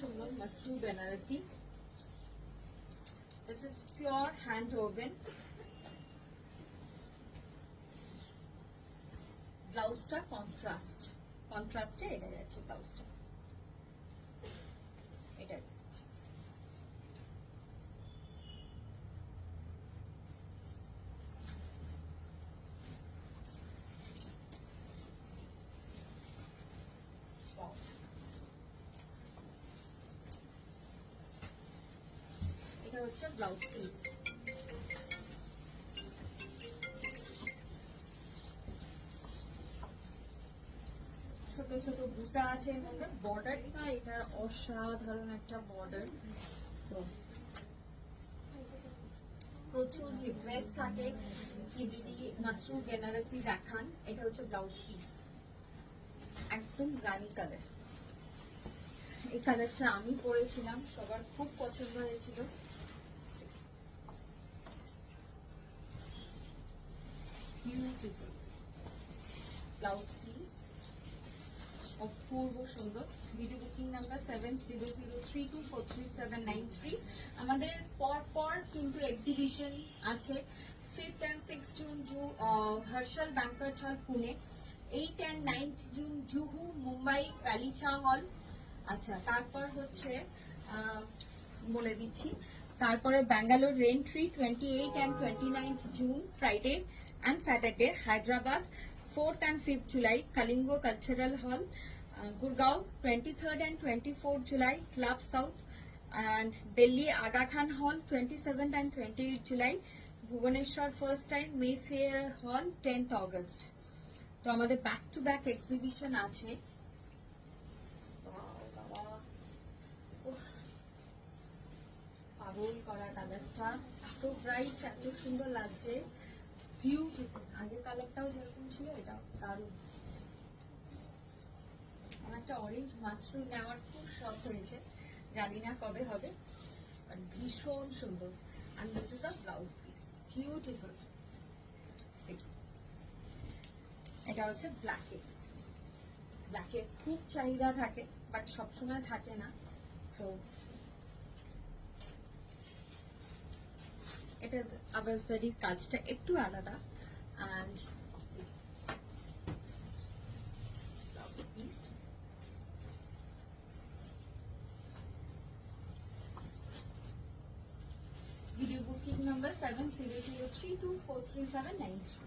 সুন্দর মাসরু Banarasi. This is pure hand woven. ব্লাউজটা কন্ট্রাস্টে এটা যাচ্ছে ব্লাউজটা, এটা যাচ্ছে। এটা হচ্ছে ব্লাউজ পিস। ছোট ছোট বুটা আছে এর মধ্যে। বর্ডারটা এটা অসাধারণ একটা বর্ডার। সো প্রচুর রিকোয়েস্ট থাকে কি দিদি মাসরু বেনারসি দেখান। এটা হচ্ছে ব্লাউজ পিস, একদম রানি কালার। এই কালারটা আমি পরেছিলাম, সবার খুব পছন্দ হয়েছিল। বিউটিফুল ব্লাউজ পিস, অপূর্ব সুন্দর। Video booking number 7003243793। আমাদের পর কিন্তু এক্সিবিশন আছে 5th and 6th June Harshal banquet hall Pune, 8th and 9th June Juhu Mumbai Galicha hall. আচ্ছা, তারপর হচ্ছে বলে দিচ্ছি, তারপরে Bangalore Raintree 28 and 29th June Friday and Saturday, Hyderabad 4th and 5th July, Kalingo Cultural Hall, Gurgaon 23rd and 24th July, Club South, and Delhi Aga Khan Hall 27th and 28th July, Bhubaneswar first time Mayfair Hall 10th August. তো আমাদের back to back exhibition আছে। পাগল করা কালারটা, এত bright, এত সুন্দর লাগছে, বিউটিফুল। আগের কালারটাও যেরকম ছিল এটাও দারুণ। আমার একটা অরেঞ্জ মাশরুম নেওয়ার খুব শখ হয়েছে, জানি না কবে হবে, বাট ভীষণ সুন্দর। and this is a blouse piece, beautiful। এটা হচ্ছে ব্ল্যাকের খুব চাহিদা থাকে, বাট সবসময় থাকে না। সো এটা আবার শাড়ির কাজটা একটু আলাদা। and video booking number 7003243793।